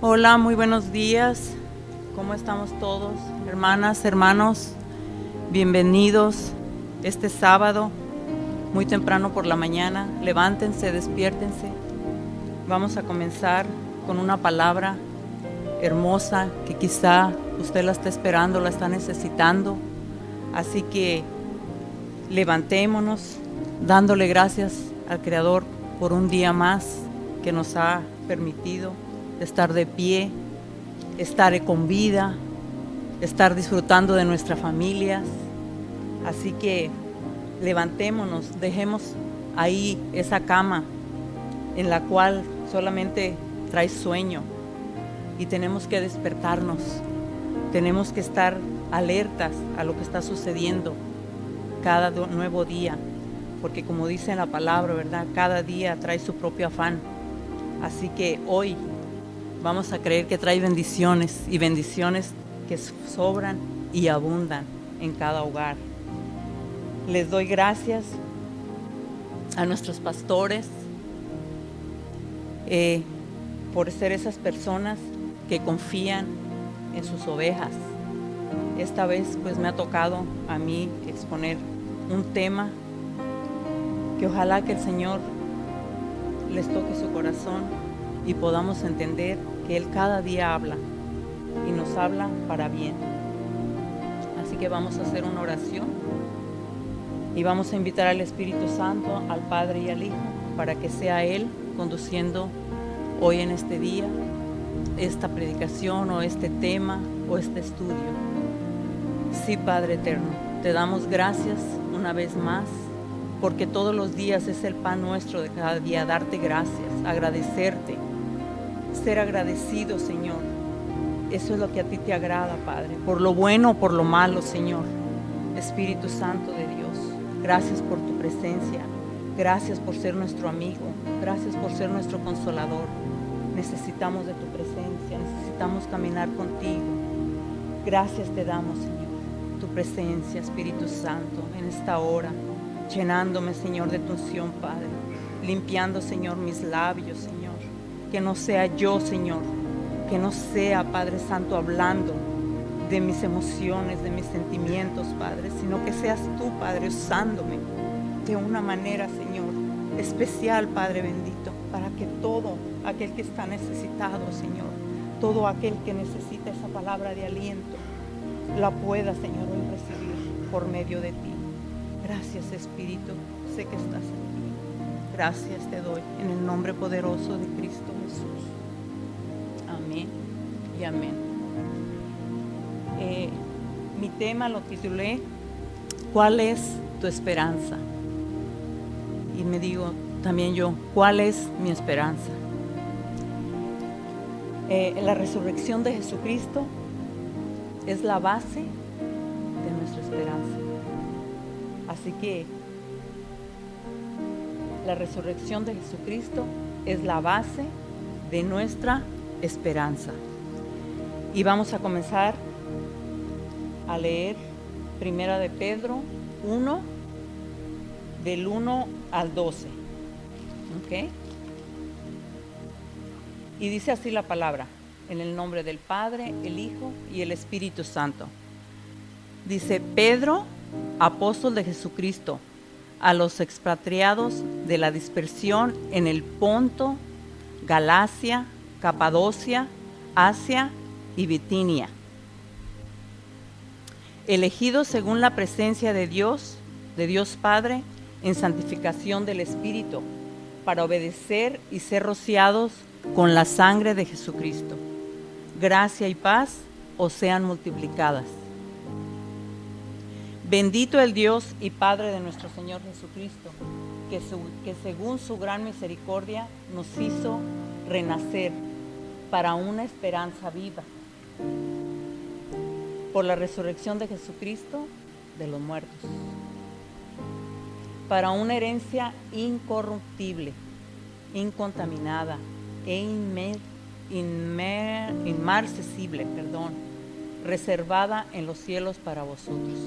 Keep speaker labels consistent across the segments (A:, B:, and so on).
A: Hola, muy buenos días. ¿Cómo estamos todos? Hermanas, hermanos, bienvenidos este sábado, muy temprano por la mañana. Levántense, despiértense. Vamos a comenzar con una palabra hermosa que quizá usted la está esperando, la está necesitando. Así que levantémonos dándole gracias al Creador por un día más que nos ha permitido estar de pie, estar con vida, estar disfrutando de nuestras familias. Así que levantémonos, dejemos ahí esa cama en la cual solamente trae sueño y tenemos que despertarnos, tenemos que estar alertas a lo que está sucediendo cada nuevo día, porque como dice en la palabra, ¿verdad? Cada día trae su propio afán. Así que hoy vamos a creer que trae bendiciones y bendiciones que sobran y abundan en cada hogar. Les doy gracias a nuestros pastores por ser esas personas que confían en sus ovejas. Esta vez pues me ha tocado a mí exponer un tema que ojalá que el Señor les toque su corazón y podamos entender que Él cada día habla y nos habla para bien. Así que vamos a hacer una oración y vamos a invitar al Espíritu Santo, al Padre y al Hijo, para que sea Él conduciendo hoy en este día esta predicación o este tema o este estudio. Sí, Padre eterno, te damos gracias una vez más, porque todos los días es el pan nuestro de cada día, darte gracias, agradecerte, ser agradecido, Señor. Eso es lo que a ti te agrada, Padre, por lo bueno o por lo malo, Señor. Espíritu Santo de Dios, gracias por tu presencia, gracias por ser nuestro amigo, gracias por ser nuestro consolador. Necesitamos de tu presencia, necesitamos caminar contigo. Gracias te damos, Señor, tu presencia, Espíritu Santo, en esta hora, llenándome, Señor, de tu unción, Padre, limpiando, Señor, mis labios, Señor, que no sea yo, Señor, que no sea, Padre Santo, hablando de mis emociones, de mis sentimientos, Padre, sino que seas tú, Padre, usándome de una manera, Señor, especial, Padre bendito, para que todo aquel que está necesitado, Señor, todo aquel que necesita esa palabra de aliento, la pueda, Señor, hoy recibir por medio de ti. Gracias, Espíritu, sé que estás aquí. Gracias te doy en el nombre poderoso de Cristo Jesús. Amén y amén. Mi tema lo titulé ¿Cuál es tu esperanza? Y me digo también yo, ¿cuál es mi esperanza? La resurrección de Jesucristo es la base de nuestra esperanza. Así que la resurrección de Jesucristo es la base de nuestra esperanza. Y vamos a comenzar a leer Primera de Pedro 1, del 1 al 12. ¿Ok? Y dice así la palabra, en el nombre del Padre, el Hijo y el Espíritu Santo. Dice: Pedro, apóstol de Jesucristo, a los expatriados de la dispersión en el Ponto, Galacia, Capadocia, Asia y Bitinia, elegidos según la presencia de Dios Padre, en santificación del Espíritu, para obedecer y ser rociados con la sangre de Jesucristo. Gracia y paz os sean multiplicadas. Bendito el Dios y Padre de nuestro Señor Jesucristo, que según su gran misericordia nos hizo renacer para una esperanza viva, por la resurrección de Jesucristo de los muertos, para una herencia incorruptible, incontaminada e inmarcesible, reservada en los cielos para vosotros,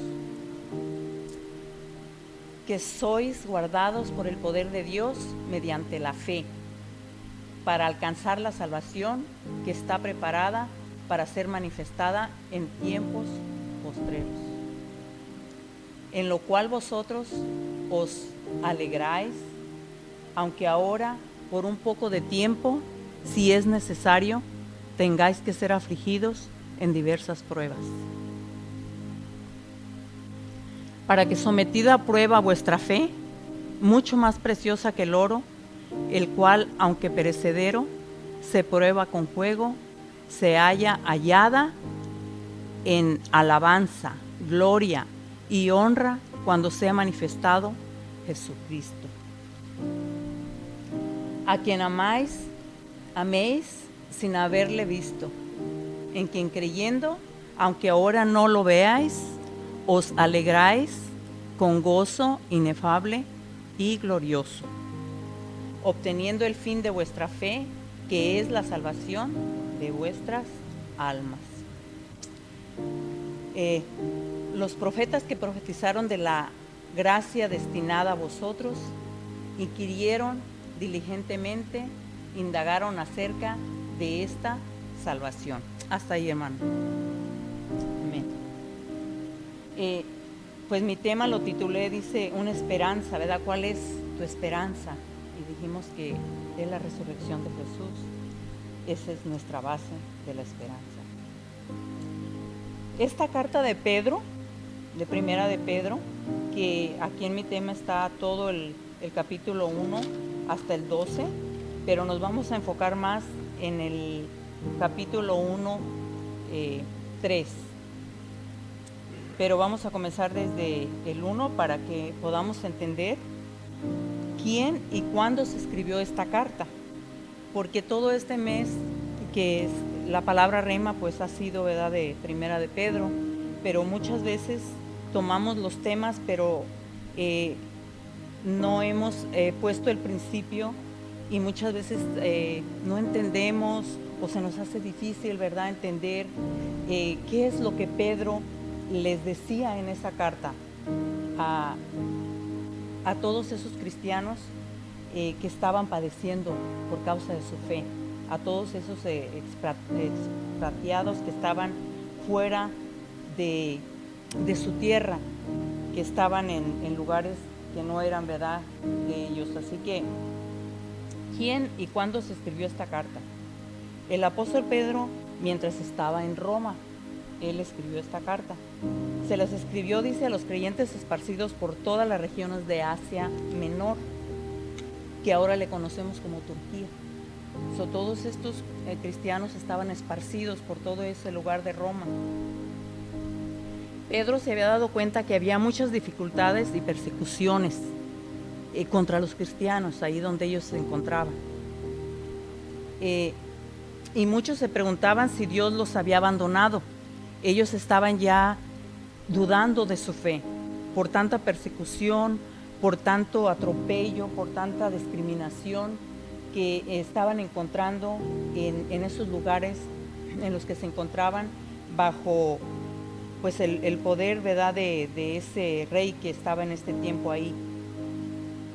A: que sois guardados por el poder de Dios mediante la fe, para alcanzar la salvación que está preparada para ser manifestada en tiempos postreros, en lo cual vosotros os alegráis, aunque ahora por un poco de tiempo, si es necesario, tengáis que ser afligidos en diversas pruebas, para que sometida a prueba vuestra fe, mucho más preciosa que el oro, el cual, aunque perecedero, se prueba con fuego, se halla hallada en alabanza, gloria y honra cuando sea manifestado Jesucristo, a quien améis sin haberle visto, en quien creyendo, aunque ahora no lo veáis, os alegráis con gozo inefable y glorioso, obteniendo el fin de vuestra fe, que es la salvación de vuestras almas. Los profetas que profetizaron de la gracia destinada a vosotros, inquirieron diligentemente, indagaron acerca de esta salvación. Hasta ahí, hermano. Amén. Pues mi tema lo titulé, dice, una esperanza, ¿verdad? ¿Cuál es tu esperanza? Y dijimos que es la resurrección de Jesús. Esa es nuestra base de la esperanza. Esta carta de Pedro, de primera de Pedro, que aquí en mi tema está todo el capítulo 1 hasta el 12, pero nos vamos a enfocar más en el capítulo 1, 3. Pero vamos a comenzar desde el 1 para que podamos entender quién y cuándo se escribió esta carta. Porque todo este mes que es la palabra rema, pues ha sido, ¿verdad?, de primera de Pedro, pero muchas veces tomamos los temas, pero no hemos puesto el principio y muchas veces no entendemos o se nos hace difícil, ¿verdad?, entender qué es lo que Pedro les decía en esa carta a todos esos cristianos que estaban padeciendo por causa de su fe, a todos esos expatriados que estaban fuera de su tierra, que estaban en lugares que no eran, verdad, de ellos. Así que, ¿quién y cuándo se escribió esta carta? El apóstol Pedro, mientras estaba en Roma, él escribió esta carta. Se las escribió, dice, a los creyentes esparcidos por todas las regiones de Asia Menor, que ahora le conocemos como Turquía. Todos estos cristianos estaban esparcidos por todo ese lugar de Roma. Pedro se había dado cuenta que había muchas dificultades y persecuciones contra los cristianos ahí donde ellos se encontraban. Y muchos se preguntaban si Dios los había abandonado. Ellos estaban ya dudando de su fe por tanta persecución, por tanto atropello, por tanta discriminación que estaban encontrando en esos lugares en los que se encontraban bajo pues el poder, ¿verdad?, de ese rey que estaba en este tiempo ahí.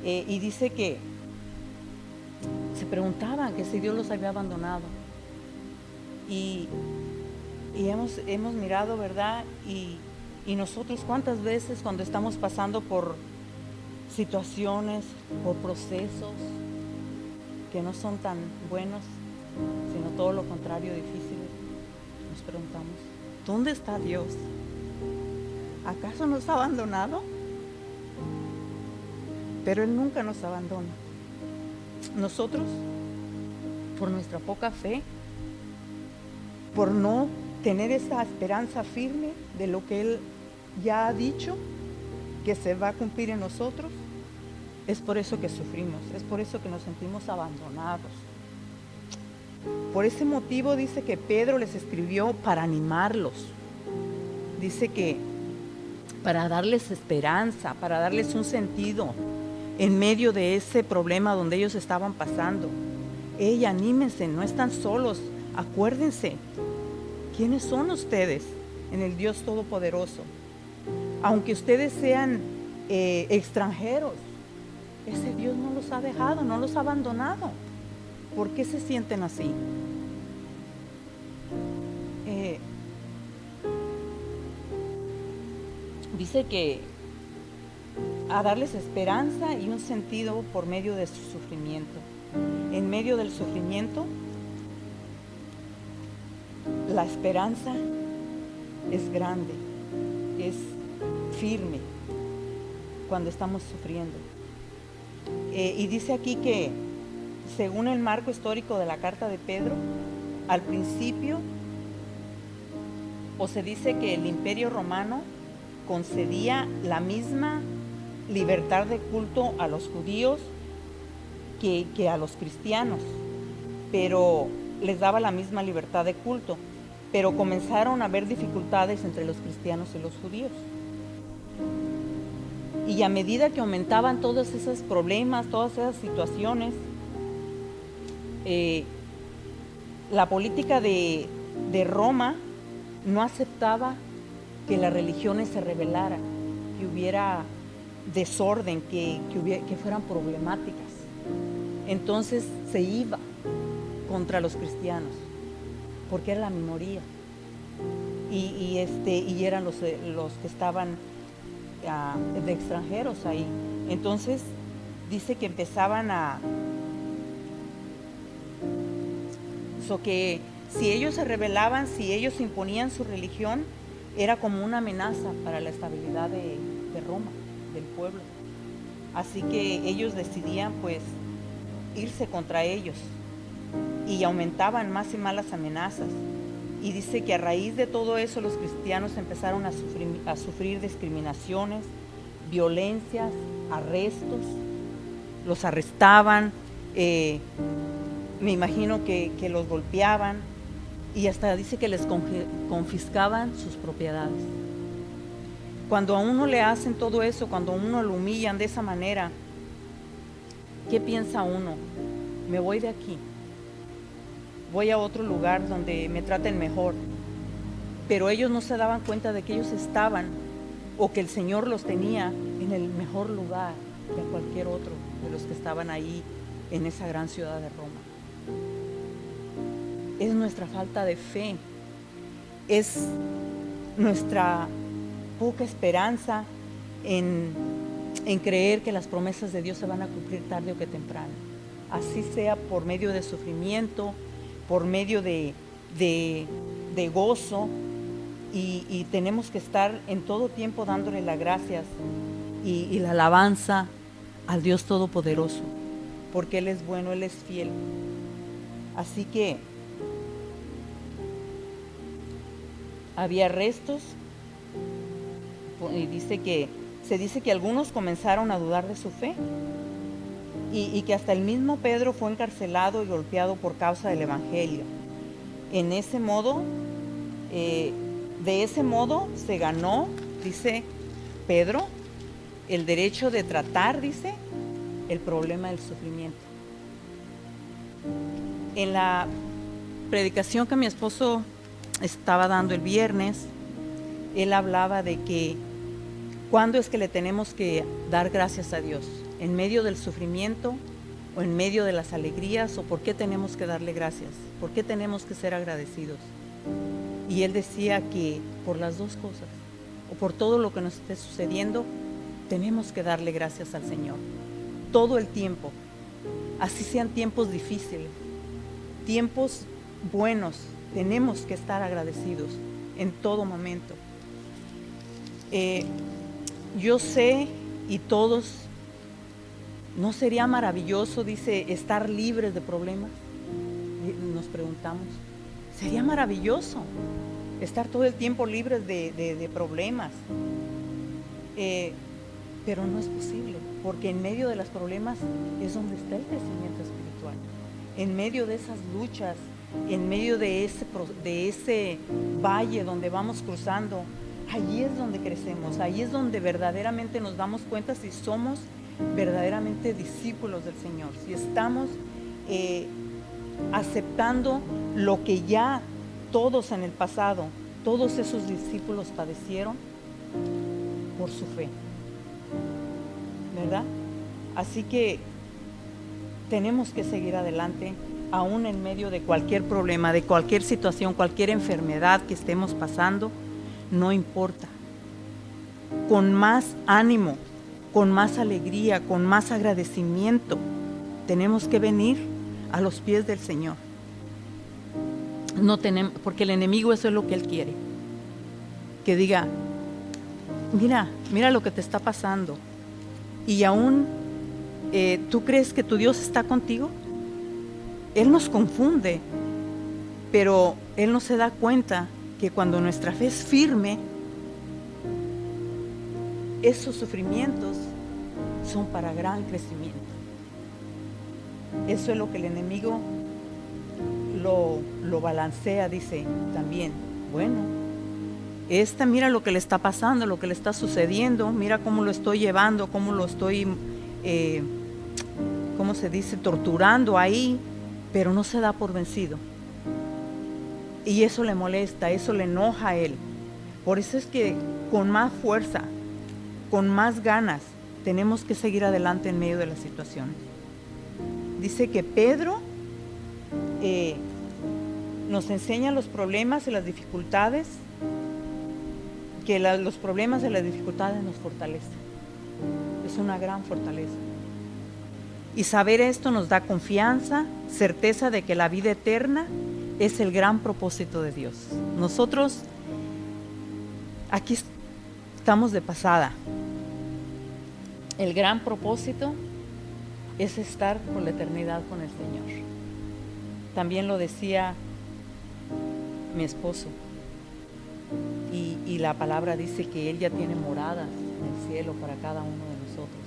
A: Y dice que se preguntaban que si Dios los había abandonado. Y hemos mirado, ¿verdad? Y nosotros cuántas veces cuando estamos pasando por situaciones, por procesos que no son tan buenos, sino todo lo contrario, difíciles, nos preguntamos, ¿dónde está Dios? ¿Acaso nos ha abandonado? Pero Él nunca nos abandona. Nosotros, por nuestra poca fe, por no tener esa esperanza firme de lo que Él ya ha dicho que se va a cumplir en nosotros, es por eso que sufrimos, es por eso que nos sentimos abandonados. Por ese motivo dice que Pedro les escribió para animarlos. Dice que para darles esperanza, para darles un sentido en medio de ese problema donde ellos estaban pasando. Ey, anímense, no están solos, acuérdense, ¿quiénes son ustedes en el Dios Todopoderoso? Aunque ustedes sean extranjeros, ese Dios no los ha dejado, no los ha abandonado. ¿Por qué se sienten así? Dice que a darles esperanza y un sentido por medio de su sufrimiento. En medio del sufrimiento, la esperanza es grande, es firme cuando estamos sufriendo. Y dice aquí que, según el marco histórico de la carta de Pedro, al principio, o se dice que el Imperio Romano concedía la misma libertad de culto a los judíos que a los cristianos, pero les daba la misma libertad de culto, pero comenzaron a haber dificultades entre los cristianos y los judíos. Y a medida que aumentaban todos esos problemas, todas esas situaciones, la política de Roma no aceptaba que las religiones se rebelaran, que hubiera desorden, que fueran problemáticas. Entonces se iba contra los cristianos, porque era la minoría. Y eran los que estaban de extranjeros ahí. Entonces dice que empezaban que si ellos se rebelaban, si ellos imponían su religión, era como una amenaza para la estabilidad de Roma, del pueblo. Así que ellos decidían pues irse contra ellos y aumentaban más y más las amenazas. Y dice que a raíz de todo eso los cristianos empezaron a sufrir discriminaciones, violencias, arrestos, los arrestaban, me imagino que los golpeaban y hasta dice que les confiscaban sus propiedades. Cuando a uno le hacen todo eso, cuando a uno lo humillan de esa manera, ¿qué piensa uno? Me voy de aquí, voy a otro lugar donde me traten mejor. Pero ellos no se daban cuenta de que ellos estaban, o que el Señor los tenía en el mejor lugar que cualquier otro de los que estaban ahí en esa gran ciudad de Roma. Es nuestra falta de fe, es nuestra poca esperanza en creer que las promesas de Dios se van a cumplir tarde o que temprano. Así sea por medio de sufrimiento, por medio de gozo, y tenemos que estar en todo tiempo dándole las gracias y la alabanza al Dios Todopoderoso, porque Él es bueno, Él es fiel. Así que había arrestos, y se dice que algunos comenzaron a dudar de su fe, y que hasta el mismo Pedro fue encarcelado y golpeado por causa del Evangelio. De ese modo se ganó, dice Pedro, el derecho de tratar, dice, el problema del sufrimiento. En la predicación que mi esposo estaba dando el viernes, él hablaba de que cuándo es que le tenemos que dar gracias a Dios, en medio del sufrimiento o en medio de las alegrías, o por qué tenemos que darle gracias, por qué tenemos que ser agradecidos. Y él decía que por las dos cosas, o por todo lo que nos esté sucediendo, tenemos que darle gracias al Señor todo el tiempo, así sean tiempos difíciles, tiempos buenos, tenemos que estar agradecidos en todo momento. Yo sé, y todos, ¿no sería maravilloso, dice, estar libres de problemas? Nos preguntamos, sería maravilloso estar todo el tiempo libres de problemas, pero no es posible, porque en medio de los problemas es donde está el crecimiento espiritual. En medio de esas luchas, en medio de ese valle donde vamos cruzando, allí es donde crecemos, allí es donde verdaderamente nos damos cuenta si somos verdaderamente discípulos del Señor, si estamos aceptando lo que ya todos en el pasado, todos esos discípulos padecieron por su fe, ¿verdad? Así que tenemos que seguir adelante, aún en medio de cualquier problema, de cualquier situación, cualquier enfermedad que estemos pasando, no importa. Con más ánimo, con más alegría, con más agradecimiento, tenemos que venir a los pies del Señor. No tenemos, porque el enemigo eso es lo que él quiere. Que diga, mira lo que te está pasando. Y aún tú crees que tu Dios está contigo. Él nos confunde, pero Él no se da cuenta que cuando nuestra fe es firme, esos sufrimientos son para gran crecimiento. Eso es lo que el enemigo lo balancea, dice también, bueno, mira lo que le está pasando, lo que le está sucediendo, mira cómo lo estoy llevando, cómo lo estoy, ¿cómo se dice?, torturando ahí, pero no se da por vencido. Y eso le molesta, eso le enoja a él. Por eso es que con más fuerza, con más ganas, tenemos que seguir adelante en medio de las situaciones. Dice que Pedro nos enseña los problemas y las dificultades, que los problemas y las dificultades nos fortalecen. Es una gran fortaleza. Y saber esto nos da confianza, certeza de que la vida eterna es el gran propósito de Dios. Nosotros aquí estamos de pasada. El gran propósito es estar por la eternidad con el Señor. También lo decía mi esposo. Y la palabra dice que Él ya tiene moradas en el cielo para cada uno de nosotros.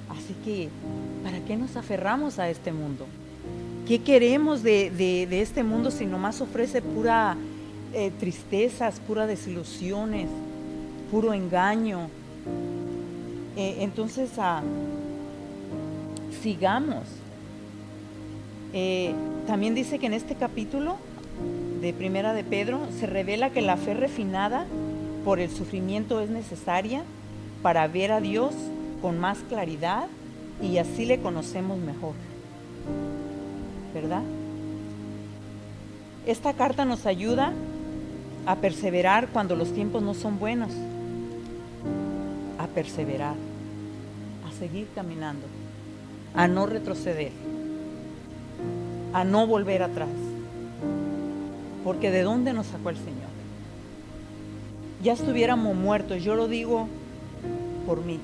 A: Así que, ¿para qué nos aferramos a este mundo? ¿Qué queremos de este mundo si nomás ofrece pura tristezas, pura desilusiones, puro engaño? Entonces, sigamos. También dice que en este capítulo de Primera de Pedro se revela que la fe refinada por el sufrimiento es necesaria para ver a Dios con más claridad y así le conocemos mejor, ¿verdad? Esta carta nos ayuda a perseverar cuando los tiempos no son buenos, a perseverar, a seguir caminando, a no retroceder, a no volver atrás. Porque ¿de dónde nos sacó el Señor? Ya estuviéramos muertos, yo lo digo por mí.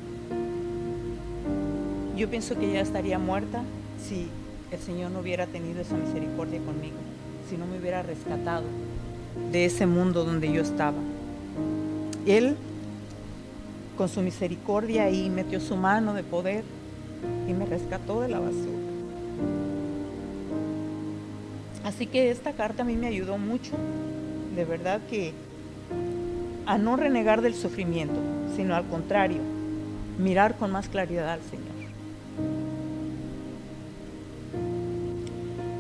A: Yo pienso que ya estaría muerta si el Señor no hubiera tenido esa misericordia conmigo, si no me hubiera rescatado de ese mundo donde yo estaba. Él, con su misericordia ahí, metió su mano de poder y me rescató de la basura. Así que esta carta a mí me ayudó mucho, de verdad, que a no renegar del sufrimiento, sino al contrario, mirar con más claridad al Señor.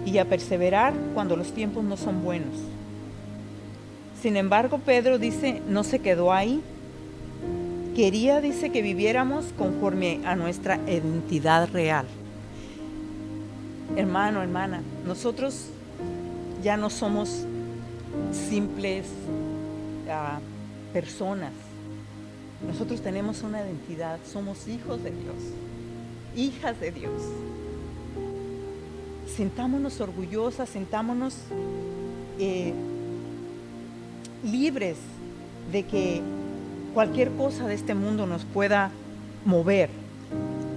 A: Y a perseverar cuando los tiempos no son buenos. Sin embargo, Pedro dice, no se quedó ahí. Quería, dice, que viviéramos conforme a nuestra identidad real. Hermano, hermana, nosotros ya no somos simples personas. Nosotros tenemos una identidad, somos hijos de Dios, hijas de Dios. Sintámonos orgullosas, sintámonos libres de que cualquier cosa de este mundo nos pueda mover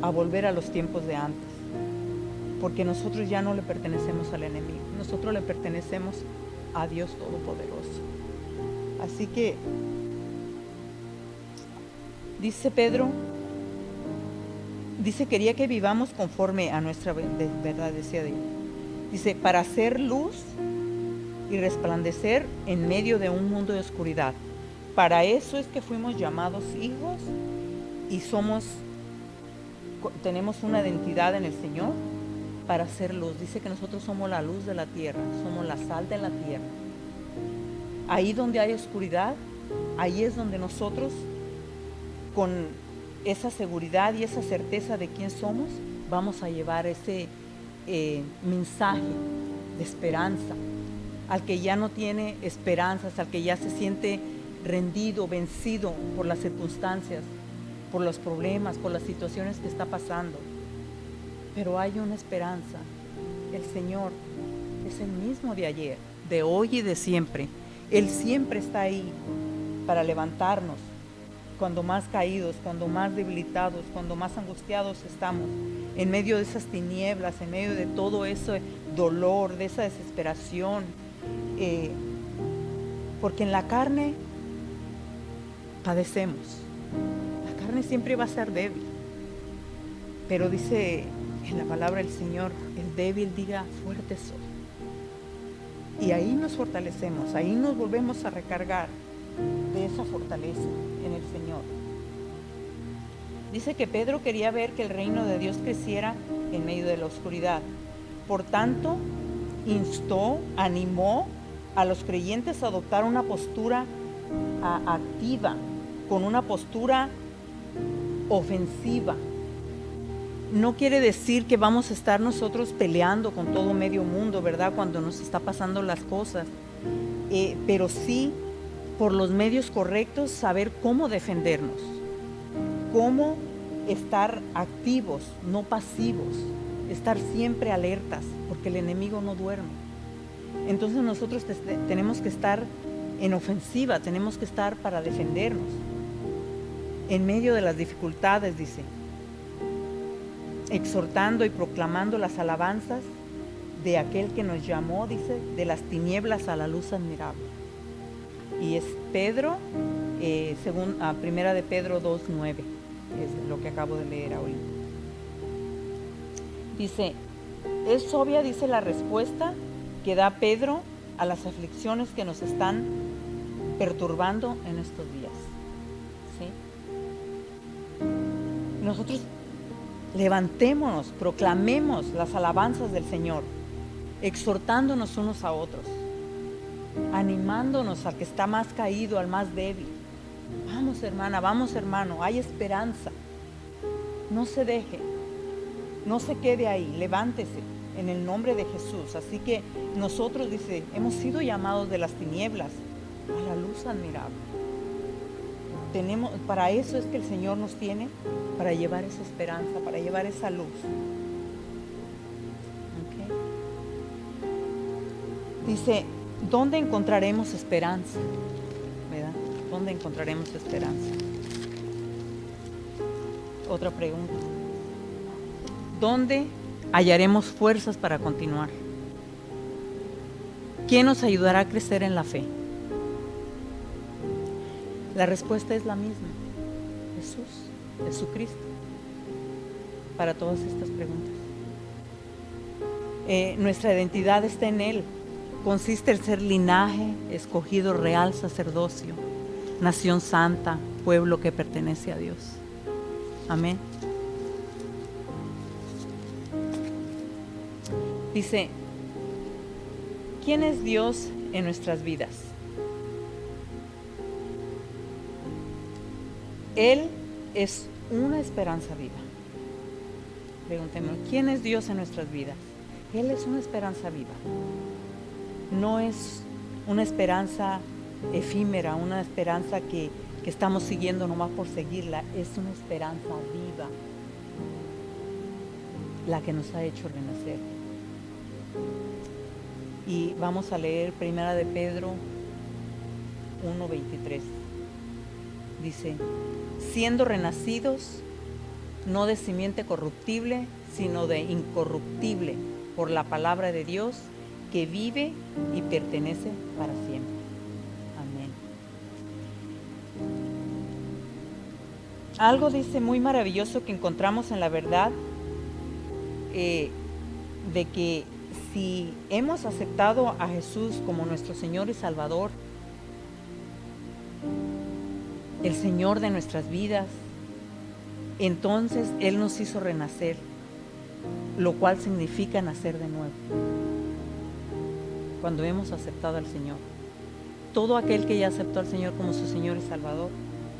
A: a volver a los tiempos de antes. Porque nosotros ya no le pertenecemos al enemigo, nosotros le pertenecemos a Dios Todopoderoso. Así que, dice Pedro, quería que vivamos conforme a nuestra verdad, decía Dios. Dice, para hacer luz y resplandecer en medio de un mundo de oscuridad. Para eso es que fuimos llamados hijos y tenemos una identidad en el Señor. Para hacer luz. Dice que nosotros somos la luz de la tierra, somos la sal de la tierra. Ahí donde hay oscuridad, ahí es donde nosotros, con esa seguridad y esa certeza de quién somos, vamos a llevar mensaje de esperanza, al que ya no tiene esperanzas, al que ya se siente rendido, vencido por las circunstancias, por los problemas, por las situaciones que está pasando. Pero hay una esperanza. El Señor es el mismo de ayer, de hoy y de siempre. Él siempre está ahí para levantarnos cuando más caídos, cuando más debilitados, cuando más angustiados estamos, en medio de esas tinieblas, en medio de todo ese dolor, de esa desesperación. Porque en la carne padecemos. La carne siempre va a ser débil. Pero dice en la palabra del Señor, el débil diga, fuerte soy. Y ahí nos fortalecemos, ahí nos volvemos a recargar de esa fortaleza en el Señor. Dice que Pedro quería ver que el reino de Dios creciera en medio de la oscuridad. Por tanto, instó, animó a los creyentes a adoptar una postura activa, con una postura ofensiva. No quiere decir que vamos a estar nosotros peleando con todo medio mundo, ¿verdad? Cuando nos está pasando las cosas. Pero sí, por los medios correctos, saber cómo defendernos, cómo estar activos, no pasivos, estar siempre alertas, porque el enemigo no duerme. Entonces nosotros tenemos que estar en ofensiva, tenemos que estar para defendernos en medio de las dificultades, dice, exhortando y proclamando las alabanzas de aquel que nos llamó, dice, de las tinieblas a la luz admirable. Y es Pedro, según primera de Pedro 2:9, es lo que acabo de leer ahorita. Dice, es obvia, dice, la respuesta que da Pedro a las aflicciones que nos están perturbando en estos días. ¿Sí? Nosotros levantémonos, proclamemos las alabanzas del Señor, exhortándonos unos a otros, animándonos al que está más caído, al más débil. Vamos, hermana, vamos, hermano, hay esperanza. No se deje, no se quede ahí, levántese en el nombre de Jesús. Así que nosotros, dice, hemos sido llamados de las tinieblas a la luz admirable. Para eso es que el Señor nos tiene, para llevar esa esperanza, para llevar esa luz. ¿Okay? Dice, ¿dónde encontraremos esperanza? ¿Verdad? ¿Dónde encontraremos esperanza? Otra pregunta. ¿Dónde hallaremos fuerzas para continuar? ¿Quién nos ayudará a crecer en la fe? La respuesta es la misma. Jesús, Jesucristo, para todas estas preguntas. Nuestra identidad está en Él. Consiste en ser linaje, escogido real sacerdocio, nación santa, pueblo que pertenece a Dios. Amén. Dice, ¿quién es Dios en nuestras vidas? Él es una esperanza viva. Preguntémonos, ¿quién es Dios en nuestras vidas? Él es una esperanza viva. No es una esperanza efímera, una esperanza que estamos siguiendo nomás por seguirla. Es una esperanza viva, la que nos ha hecho renacer. Y vamos a leer primera de Pedro 1:23. Dice, siendo renacidos, no de simiente corruptible, sino de incorruptible, por la palabra de Dios, que vive y pertenece para siempre. Amén. Algo, dice, muy maravilloso que encontramos en la verdad, de que si hemos aceptado a Jesús como nuestro Señor y Salvador, el Señor de nuestras vidas, entonces Él nos hizo renacer, lo cual significa nacer de nuevo. Cuando hemos aceptado al Señor, todo aquel que ya aceptó al Señor como su Señor y Salvador,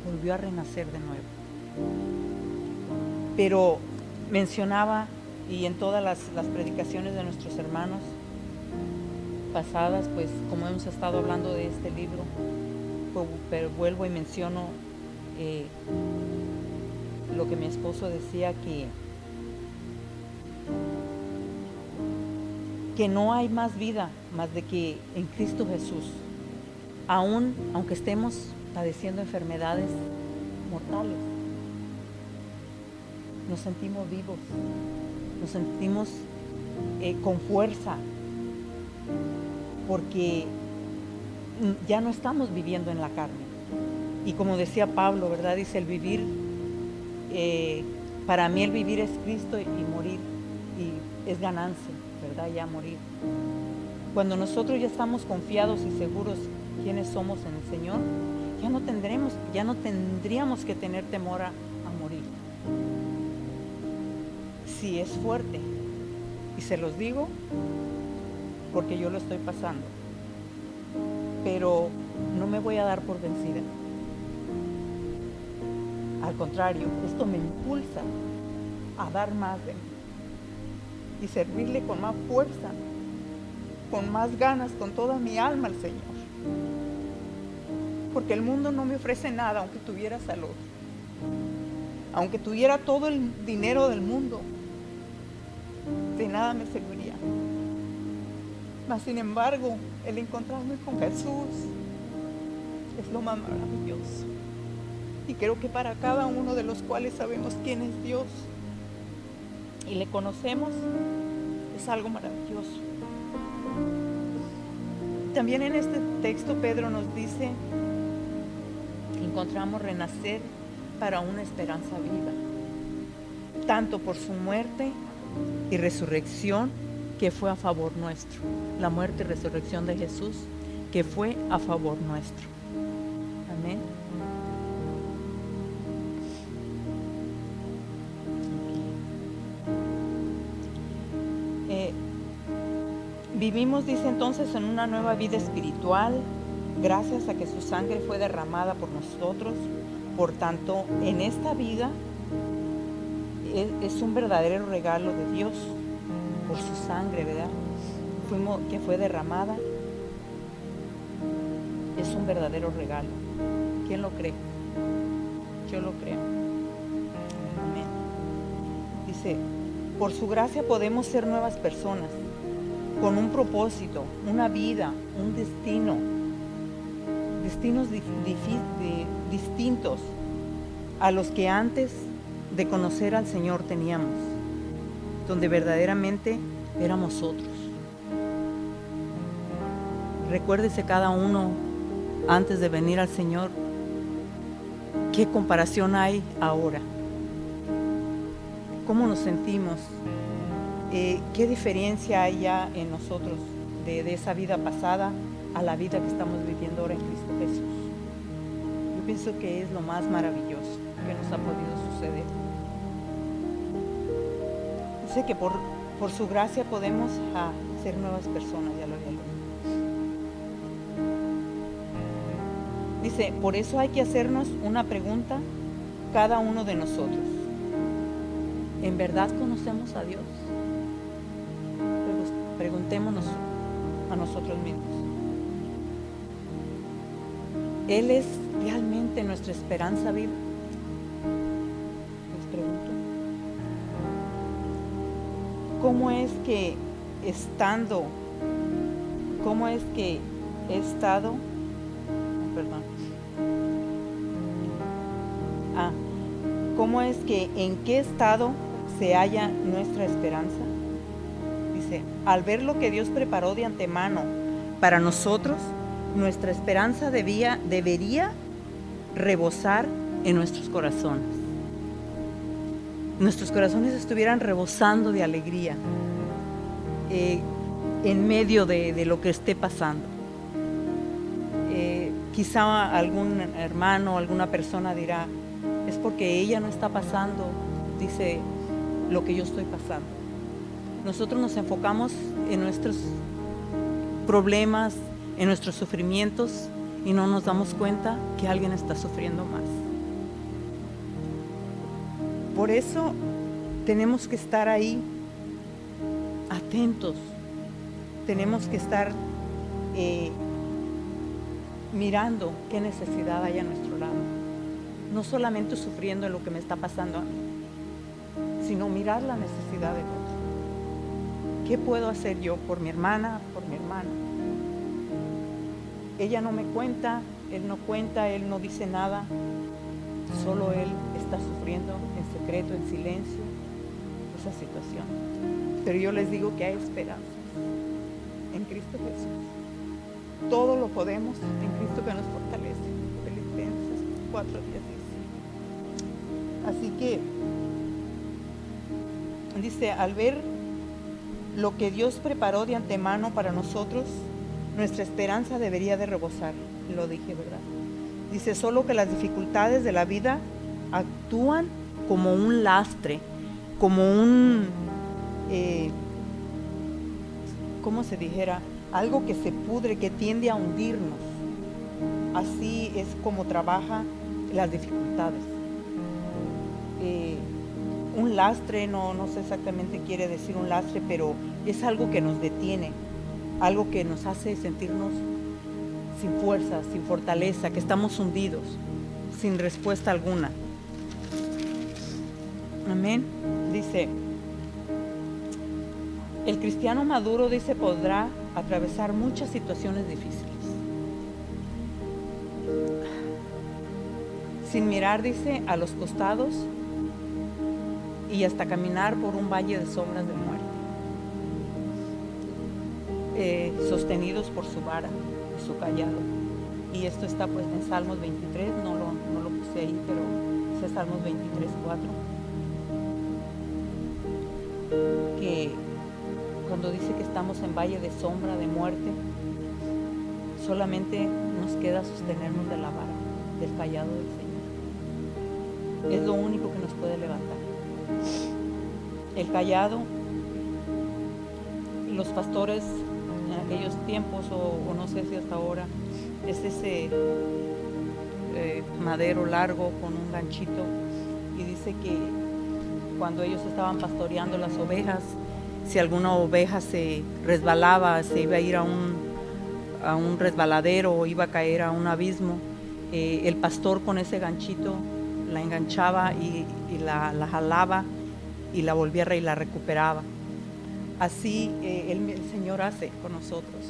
A: volvió a renacer de nuevo. Pero mencionaba y en todas las predicaciones de nuestros hermanos pasadas, pues como hemos estado hablando de este libro, pero vuelvo y menciono lo que mi esposo decía, que no hay más vida más de que en Cristo Jesús. Aunque estemos padeciendo enfermedades mortales, nos sentimos vivos, nos sentimos con fuerza, porque ya no estamos viviendo en la carne. Y como decía Pablo, ¿verdad? Dice, el vivir, para mí el vivir es Cristo y morir y es ganancia, ¿verdad? Ya morir. Cuando nosotros ya estamos confiados y seguros quiénes somos en el Señor, ya no tendríamos que tener temor a morir. Sí, es fuerte, y se los digo porque yo lo estoy pasando, pero no me voy a dar por vencida. Al contrario, esto me impulsa a dar más de mí y servirle con más fuerza, con más ganas, con toda mi alma al Señor. Porque el mundo no me ofrece nada, aunque tuviera salud, aunque tuviera todo el dinero del mundo, de nada me serviría. Mas sin embargo, el encontrarme con Jesús es lo más maravilloso. Y creo que para cada uno de los cuales sabemos quién es Dios y le conocemos, es algo maravilloso. También en este texto Pedro nos dice que encontramos renacer para una esperanza viva, tanto por su muerte y resurrección que fue a favor nuestro. La muerte y resurrección de Jesús que fue a favor nuestro. Amén. Vivimos, dice entonces, en una nueva vida espiritual, gracias a que su sangre fue derramada por nosotros. Por tanto, en esta vida es un verdadero regalo de Dios por su sangre, ¿verdad? Que fue derramada. Es un verdadero regalo. ¿Quién lo cree? Yo lo creo. Amén. Dice, por su gracia podemos ser nuevas personas, con un propósito, una vida, un destino, destinos distintos a los que antes de conocer al Señor teníamos, donde verdaderamente éramos otros. Recuérdese cada uno antes de venir al Señor, ¿qué comparación hay ahora? ¿Cómo nos sentimos? ¿Qué diferencia hay ya en nosotros de esa vida pasada a la vida que estamos viviendo ahora en Cristo Jesús? Yo pienso que es lo más maravilloso que nos ha podido suceder. Dice que por su gracia podemos ser nuevas personas, ya lo había leído. Dice, por eso hay que hacernos una pregunta cada uno de nosotros. ¿En verdad conocemos a Dios? Preguntémonos a nosotros mismos. ¿Él es realmente nuestra esperanza viva? Les pregunto. ¿Cómo es que he estado? ¿Cómo es que en qué estado se halla nuestra esperanza? Dice, al ver lo que Dios preparó de antemano para nosotros, nuestra esperanza debería rebosar en nuestros corazones. Nuestros corazones estuvieran rebosando de alegría en medio de lo que esté pasando. Quizá algún hermano o alguna persona dirá, es porque ella no está pasando, dice, lo que yo estoy pasando. Nosotros nos enfocamos en nuestros problemas, en nuestros sufrimientos, y no nos damos cuenta que alguien está sufriendo más. Por eso tenemos que estar ahí atentos. Tenemos que estar mirando qué necesidad hay a nuestro lado. No solamente sufriendo lo que me está pasando a mí, sino mirar la necesidad del otro. ¿Qué puedo hacer yo por mi hermana, por mi hermano? Ella no me cuenta, él no cuenta, él no dice nada. Solo él está sufriendo en secreto, en silencio, esa situación. Pero yo les digo que hay esperanza en Cristo Jesús. Todo lo podemos en Cristo que nos fortalece. Filipenses 4:10 dice. Así que dice, al ver lo que Dios preparó de antemano para nosotros, nuestra esperanza debería de rebosar. Lo dije, ¿verdad? Dice, solo que las dificultades de la vida actúan como un lastre, como un, ¿cómo se dijera? Algo que se pudre, que tiende a hundirnos. Así es como trabaja las dificultades. Un lastre, no sé exactamente qué quiere decir un lastre, pero es algo que nos detiene, algo que nos hace sentirnos sin fuerza, sin fortaleza, que estamos hundidos, sin respuesta alguna. Amén. Dice, el cristiano maduro, dice, podrá atravesar muchas situaciones difíciles. Sin mirar, dice, a los costados y hasta caminar por un valle de sombras de muerte. Sostenidos por su vara y su callado. Y esto está pues en Salmos 23, no lo puse ahí, pero es Salmos 23:4. Que cuando dice que estamos en valle de sombra de muerte, solamente nos queda sostenernos de la vara, del callado del Señor. Es lo único que nos puede levantar. El callado, los pastores en aquellos tiempos, o no sé si hasta ahora, es ese madero largo con un ganchito, y dice que cuando ellos estaban pastoreando las ovejas, si alguna oveja se resbalaba, se iba a ir a un resbaladero o iba a caer a un abismo, el pastor con ese ganchito la enganchaba y la jalaba y la volvía y la recuperaba. Así el Señor hace con nosotros,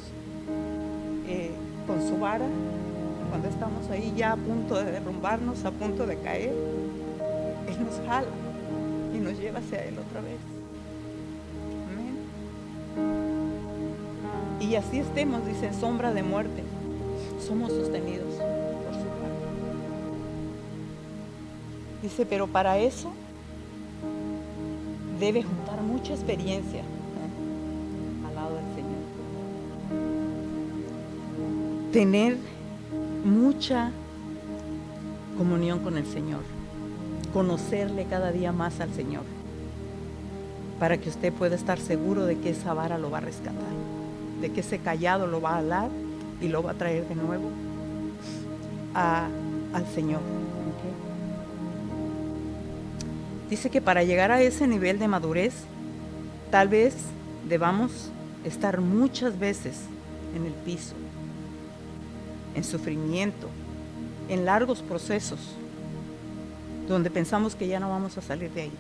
A: con su vara. Cuando estamos ahí ya a punto de derrumbarnos, a punto de caer, Él nos jala y nos lleva hacia Él otra vez. Amén. Y así estemos, dice, en sombra de muerte, somos sostenidos por su vara. Dice, pero para eso debe juntar mucha experiencia al lado del Señor. Tener mucha comunión con el Señor. Conocerle cada día más al Señor. Para que usted pueda estar seguro de que esa vara lo va a rescatar. De que ese callado lo va a alar y lo va a traer de nuevo al Señor. ¿Okay? Dice que para llegar a ese nivel de madurez, tal vez debamos estar muchas veces en el piso, en sufrimiento, en largos procesos, donde pensamos que ya no vamos a salir de ahí.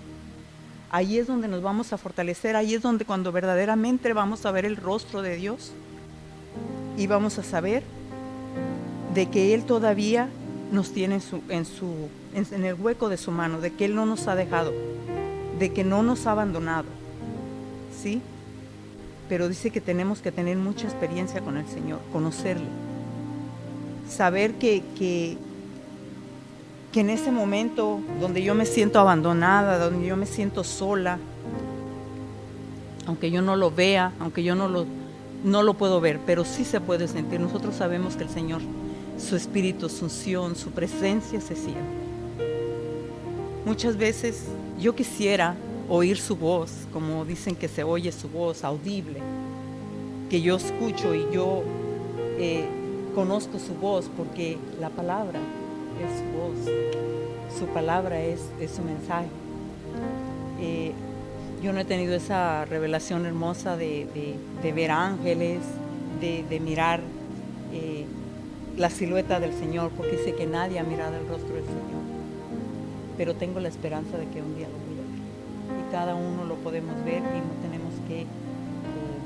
A: Ahí es donde nos vamos a fortalecer, ahí es donde cuando verdaderamente vamos a ver el rostro de Dios y vamos a saber de que Él todavía nos tiene en el hueco de su mano, de que Él no nos ha dejado, de que no nos ha abandonado, ¿sí? Pero dice que tenemos que tener mucha experiencia con el Señor, conocerle, saber que en ese momento donde yo me siento abandonada, donde yo me siento sola, aunque yo no lo vea, aunque yo no lo puedo ver, pero sí se puede sentir. Nosotros sabemos que el Señor, su espíritu, su unción, su presencia se siente. Muchas veces yo quisiera oír su voz, como dicen que se oye su voz audible, que yo escucho y yo conozco su voz, porque la palabra es su voz, su palabra es su mensaje. yo no he tenido esa revelación hermosa de ver ángeles, de mirar la silueta del Señor, porque dice que nadie ha mirado el rostro del Señor. Pero tengo la esperanza de que un día lo voy a ver. Y cada uno lo podemos ver y no tenemos que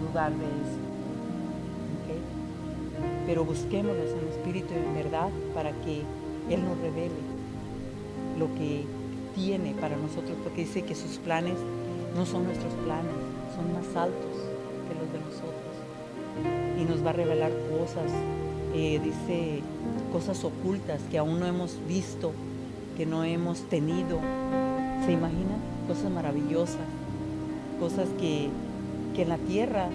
A: dudar de eso. ¿Okay? Pero busquémoslo en espíritu y en verdad para que Él nos revele lo que tiene para nosotros, porque dice que sus planes no son nuestros planes, son más altos que los de nosotros. Y nos va a revelar cosas, dice cosas ocultas que aún no hemos visto, que no hemos tenido. ¿Se imaginan? Cosas maravillosas, cosas que en la tierra,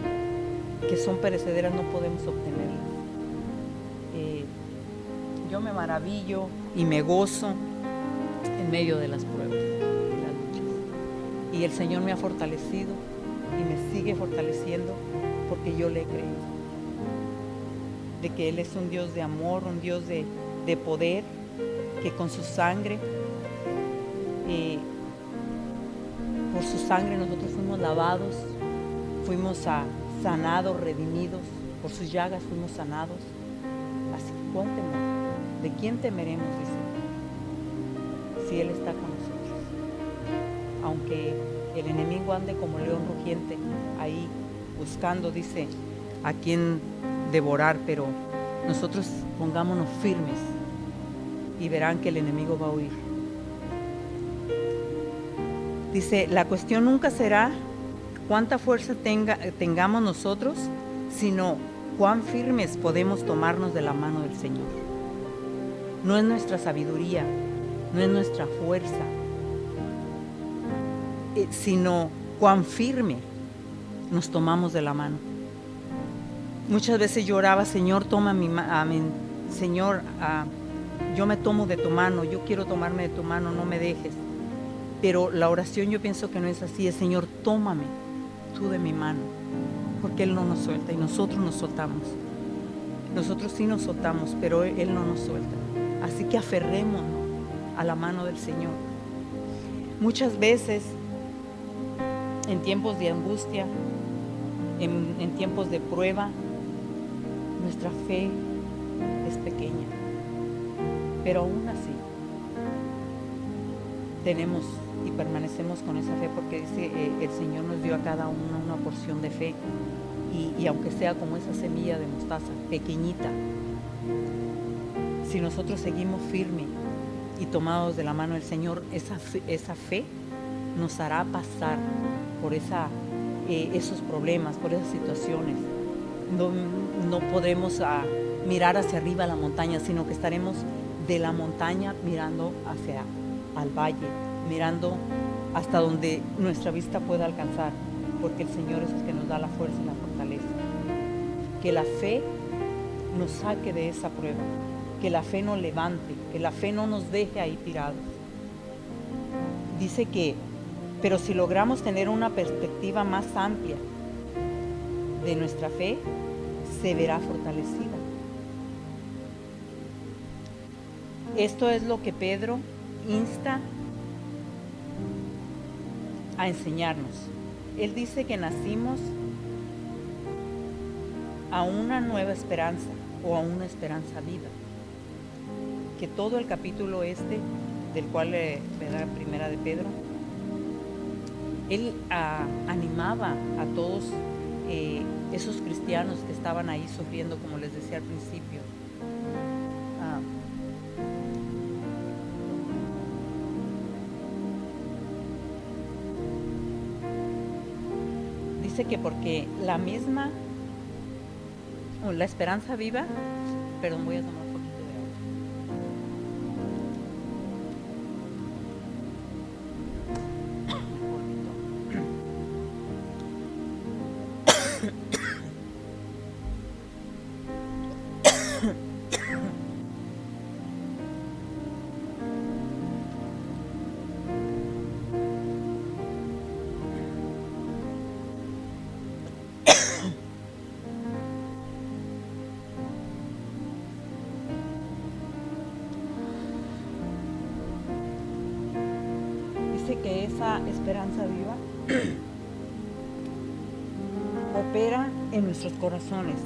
A: que son perecederas, no podemos obtenerlas. Yo me maravillo y me gozo en medio de las pruebas y las luchas. Y el Señor me ha fortalecido y me sigue fortaleciendo porque yo le he creído. De que Él es un Dios de amor, un Dios de poder, que con su sangre, por su sangre nosotros fuimos lavados, fuimos sanados, redimidos, por sus llagas fuimos sanados. Así que ¿cuál temor? ¿De quién temeremos? Dice, si Él está con nosotros. Aunque el enemigo ande como león rugiente ahí buscando, dice, a quién devorar, pero nosotros pongámonos firmes y verán que el enemigo va a huir. Dice, la cuestión nunca será cuánta fuerza tengamos nosotros, sino cuán firmes podemos tomarnos de la mano del Señor. No es nuestra sabiduría, no es nuestra fuerza, sino cuán firme nos tomamos de la mano. Muchas veces lloraba, Señor, toma mi mano, Señor, yo me tomo de tu mano, yo quiero tomarme de tu mano, no me dejes. Pero la oración yo pienso que no es así, es Señor, tómame tú de mi mano, porque Él no nos suelta y nosotros nos soltamos. Nosotros sí nos soltamos, pero Él no nos suelta. Así que aferrémonos a la mano del Señor. Muchas veces, en tiempos de angustia, en tiempos de prueba, nuestra fe es pequeña, pero aún así tenemos y permanecemos con esa fe, porque dice el Señor nos dio a cada uno una porción de fe, y aunque sea como esa semilla de mostaza, pequeñita, si nosotros seguimos firmes y tomados de la mano del Señor, esa fe nos hará pasar por esos problemas, por esas situaciones. No podremos mirar hacia arriba la montaña, sino que estaremos de la montaña mirando hacia al valle, mirando hasta donde nuestra vista pueda alcanzar, porque el Señor es el que nos da la fuerza y la fortaleza. Que la fe nos saque de esa prueba, que la fe nos levante, que la fe no nos deje ahí tirados. Dice que, pero si logramos tener una perspectiva más amplia de nuestra fe, se verá fortalecida. Esto es lo que Pedro insta a enseñarnos. Él dice que nacimos a una nueva esperanza, o a una esperanza viva. Que todo el capítulo del cual da Primera de Pedro, él animaba a todos esos cristianos que estaban ahí sufriendo, como les decía al principio. Dice que porque la esperanza viva, perdón, voy a tomar un poquito de que esa esperanza viva opera en nuestros corazones,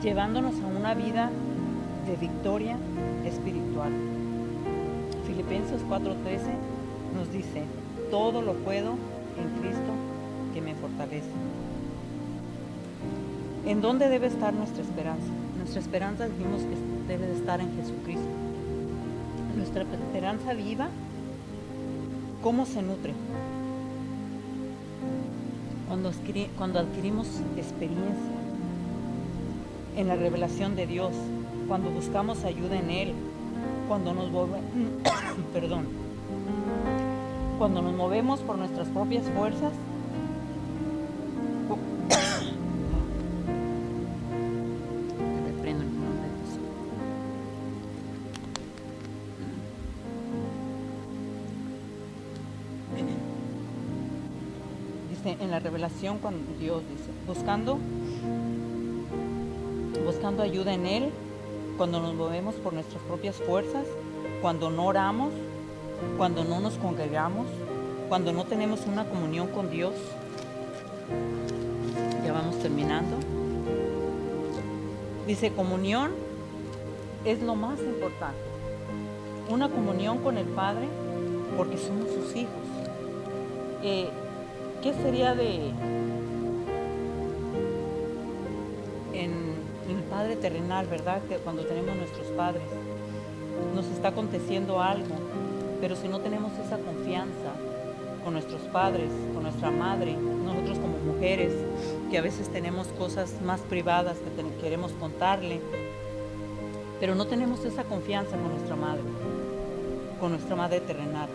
A: llevándonos a una vida de victoria espiritual. Filipenses 4:13 nos dice: todo lo puedo en Cristo que me fortalece. ¿En dónde debe estar nuestra esperanza? Nuestra esperanza dijimos que debe de estar en Jesucristo. Nuestra esperanza viva, ¿cómo se nutre? Cuando adquirimos experiencia en la revelación de Dios, cuando buscamos ayuda en Él, cuando nos cuando nos movemos por nuestras propias fuerzas, en la revelación, cuando Dios dice, buscando ayuda en Él, cuando nos movemos por nuestras propias fuerzas, cuando no oramos, cuando no nos congregamos, cuando no tenemos una comunión con Dios. Ya vamos terminando. Dice, comunión es lo más importante. Una comunión con el Padre, porque somos sus hijos. ¿Qué sería en el Padre terrenal, verdad? Que cuando tenemos nuestros padres, nos está aconteciendo algo, pero si no tenemos esa confianza con nuestros padres, con nuestra madre, nosotros como mujeres, que a veces tenemos cosas más privadas que queremos contarle, pero no tenemos esa confianza con nuestra madre terrenal.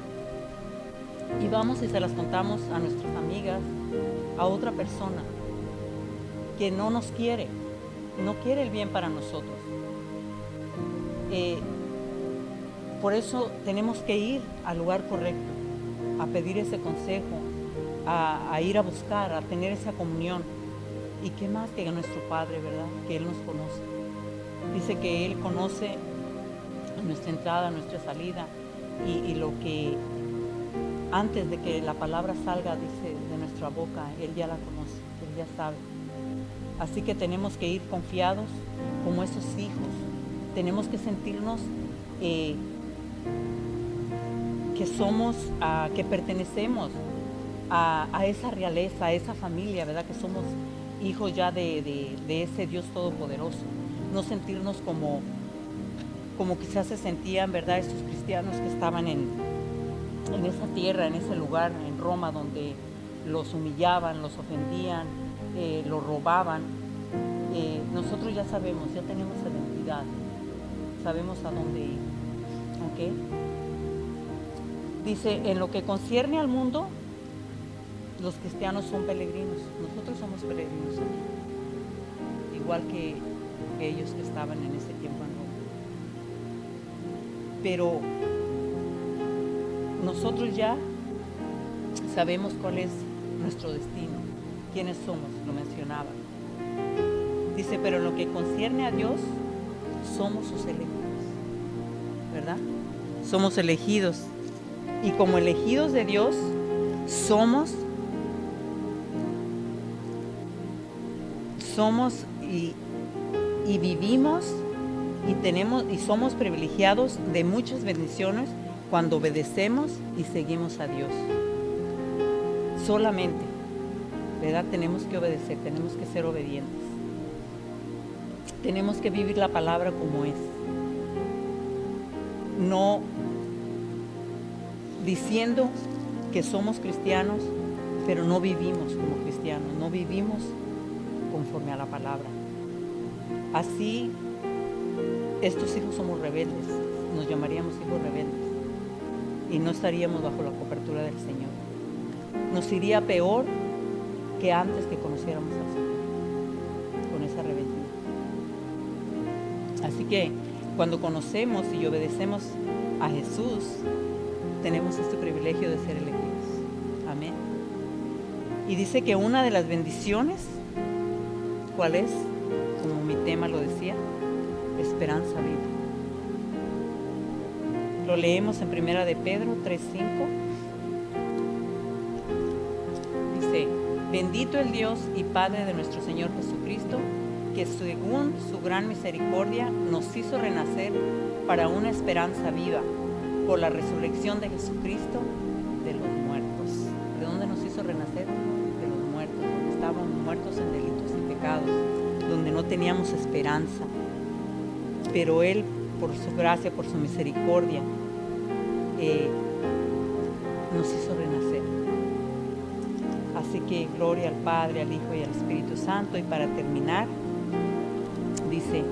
A: Y vamos y se las contamos a nuestras amigas, a otra persona que no nos quiere, no quiere el bien para nosotros. Por eso tenemos que ir al lugar correcto, a pedir ese consejo, a ir a buscar, a tener esa comunión. ¿Y qué más que nuestro Padre, verdad? Que Él nos conoce. Dice que Él conoce nuestra entrada, nuestra salida y lo que antes de que la palabra salga, dice, de nuestra boca, Él ya la conoce, Él ya sabe. Así que tenemos que ir confiados como esos hijos. Tenemos que sentirnos que somos, que pertenecemos a esa realeza, a esa familia, ¿verdad? Que somos hijos ya de ese Dios todopoderoso. No sentirnos como quizás se sentían, ¿verdad? Estos cristianos que estaban en esa tierra, en ese lugar, en Roma, donde los humillaban, los ofendían, los robaban. Nosotros ya sabemos, ya tenemos identidad, sabemos a dónde ir. ¿Okay? Dice, en lo que concierne al mundo, los cristianos son peregrinos. Nosotros somos peregrinos aquí, igual que ellos que estaban en ese tiempo en Roma. Pero nosotros ya sabemos cuál es nuestro destino, quiénes somos, lo mencionaba. Dice, pero en lo que concierne a Dios, somos sus elegidos, ¿verdad? Somos elegidos. Y como elegidos de Dios, somos y vivimos y tenemos y somos privilegiados de muchas bendiciones cuando obedecemos y seguimos a Dios. Solamente, ¿verdad? Tenemos que obedecer, tenemos que ser obedientes. Tenemos que vivir la palabra como es. No diciendo que somos cristianos, pero no vivimos como cristianos, no vivimos conforme a la palabra. Así, estos hijos somos rebeldes, nos llamaríamos hijos rebeldes y no estaríamos bajo la cobertura del Señor. Nos iría peor que antes que conociéramos al Señor, con esa rebeldía. Así que cuando conocemos y obedecemos a Jesús, tenemos este privilegio de ser elegidos. Amén. Y dice que una de las bendiciones, ¿cuál es? Como mi tema lo decía, esperanza viva. Lo leemos en 1 de Pedro 3:5. Dice, Bendito el Dios y Padre de nuestro Señor Jesucristo, que según su gran misericordia nos hizo renacer para una esperanza viva, por la resurrección de Jesucristo de los muertos. ¿De dónde nos hizo renacer? De los muertos, donde estábamos muertos en delitos y pecados, donde no teníamos esperanza. Pero Él, por su gracia, por su misericordia, nos hizo renacer. Así que gloria al Padre, al Hijo y al Espíritu Santo. Y para terminar, dice,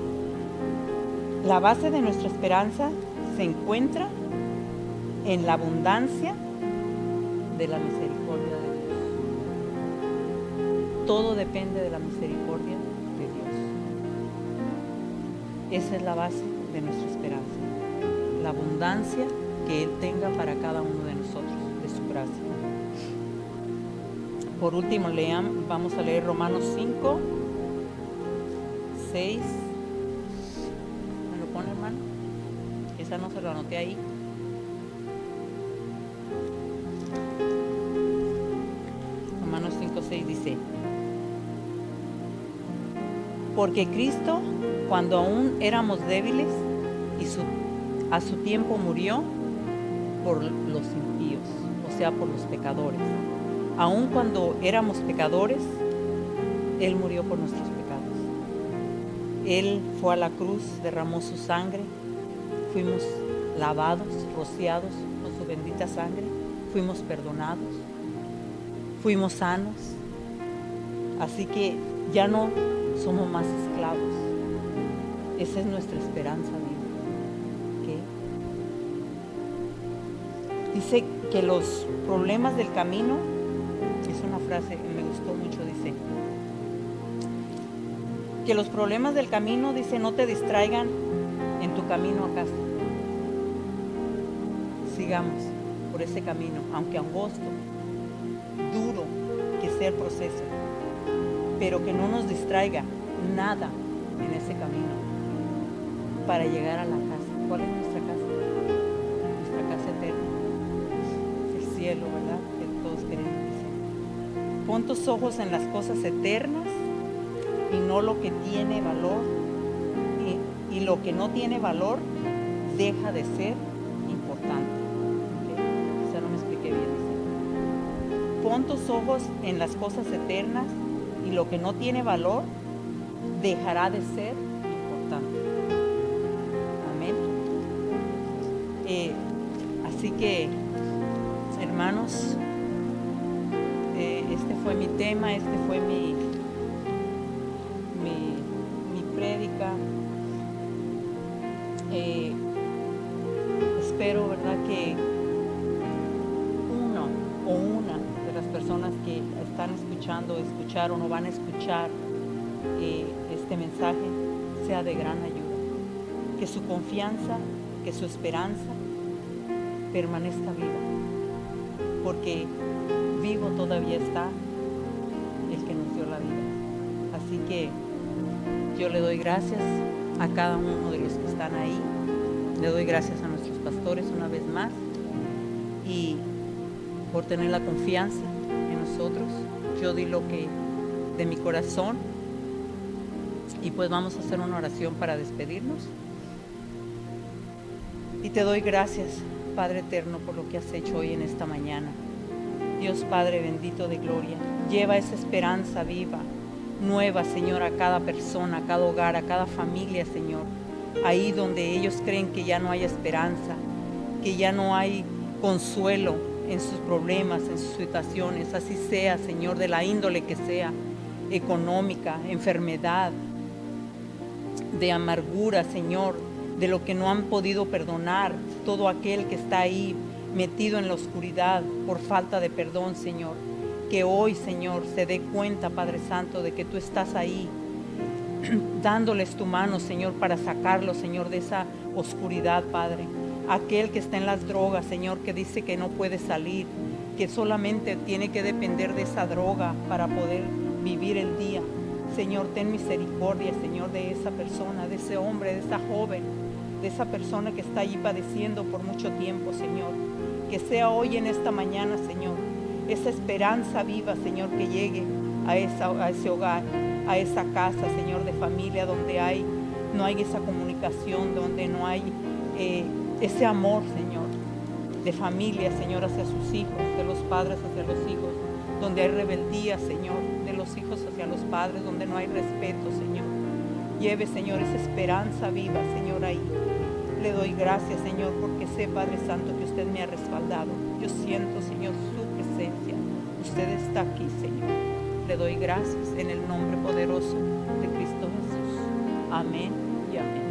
A: la base de nuestra esperanza se encuentra en la abundancia de la misericordia de Dios. Todo depende de la misericordia de Dios. Esa es la base de nuestra esperanza, la abundancia que Él tenga para cada uno de nosotros, de su gracia. Por último, vamos a leer Romanos 5, 6. ¿Me lo pone, hermano? Esa no se lo anoté ahí. Romanos 5, 6 dice, porque Cristo, cuando aún éramos débiles, a su tiempo murió por los impíos, o sea, por los pecadores. Aun cuando éramos pecadores, Él murió por nuestros pecados. Él fue a la cruz, derramó su sangre, fuimos lavados, rociados con su bendita sangre, fuimos perdonados, fuimos sanos. Así que ya no somos más esclavos. Esa es nuestra esperanza viva. ¿Okay? Dice que los problemas del camino, es una frase que me gustó mucho, dice que los problemas del camino, dice, no te distraigan en tu camino a casa. Sigamos por ese camino, aunque angosto, duro que sea el proceso, pero que no nos distraiga nada en ese camino para llegar a la casa. ¿Cuál es nuestra casa? Nuestra casa eterna, el cielo, ¿verdad? Que todos queremos. Pon tus ojos en las cosas eternas y no lo que tiene valor, y lo que no tiene valor deja de ser importante. ¿Okay? Quizá no me expliqué bien. Pon tus ojos en las cosas eternas y lo que no tiene valor dejará de ser importante. Amén. Así que, hermanos, este fue mi tema, este fue mi prédica. Espero, ¿verdad?, que uno o una de las personas que están escucharon o van a escuchar este mensaje sea de gran ayuda. Que su confianza, que su esperanza permanezca viva. Porque vivo todavía está el que nos dio la vida. Así que yo le doy gracias a cada uno de los que están ahí. Le doy gracias a nuestros pastores una vez más y por tener la confianza en nosotros. Yo di lo que de mi corazón y pues vamos a hacer una oración para despedirnos. Y te doy gracias, Padre eterno, por lo que has hecho hoy en esta mañana. Dios Padre bendito de gloria, lleva esa esperanza viva, nueva, Señor, a cada persona, a cada hogar, a cada familia, Señor. Ahí donde ellos creen que ya no hay esperanza, que ya no hay consuelo en sus problemas, en sus situaciones. Así sea, Señor, de la índole que sea, económica, enfermedad, de amargura, Señor, de lo que no han podido perdonar, todo aquel que está ahí metido en la oscuridad por falta de perdón, Señor. Que hoy, Señor, se dé cuenta, Padre Santo, de que tú estás ahí, dándoles tu mano, Señor, para sacarlo, Señor, de esa oscuridad, Padre. Aquel que está en las drogas, Señor, que dice que no puede salir, que solamente tiene que depender de esa droga para poder vivir el día. Señor, ten misericordia, Señor, de esa persona, de ese hombre, de esa joven, de esa persona que está allí padeciendo por mucho tiempo, Señor. Que sea hoy en esta mañana, Señor, esa esperanza viva, Señor, que llegue a ese hogar, a esa casa, Señor, de familia donde no hay esa comunicación, donde no hay ese amor, Señor, de familia, Señor, hacia sus hijos, de los padres hacia los hijos, donde hay rebeldía, Señor, de los hijos hacia los padres, donde no hay respeto, Señor. Lleve, Señor, esa esperanza viva, Señor, ahí. Le doy gracias, Señor, porque sé, Padre Santo, que usted me ha respaldado. Yo siento, Señor, su presencia. Usted está aquí, Señor. Le doy gracias en el nombre poderoso de Cristo Jesús. Amén y amén.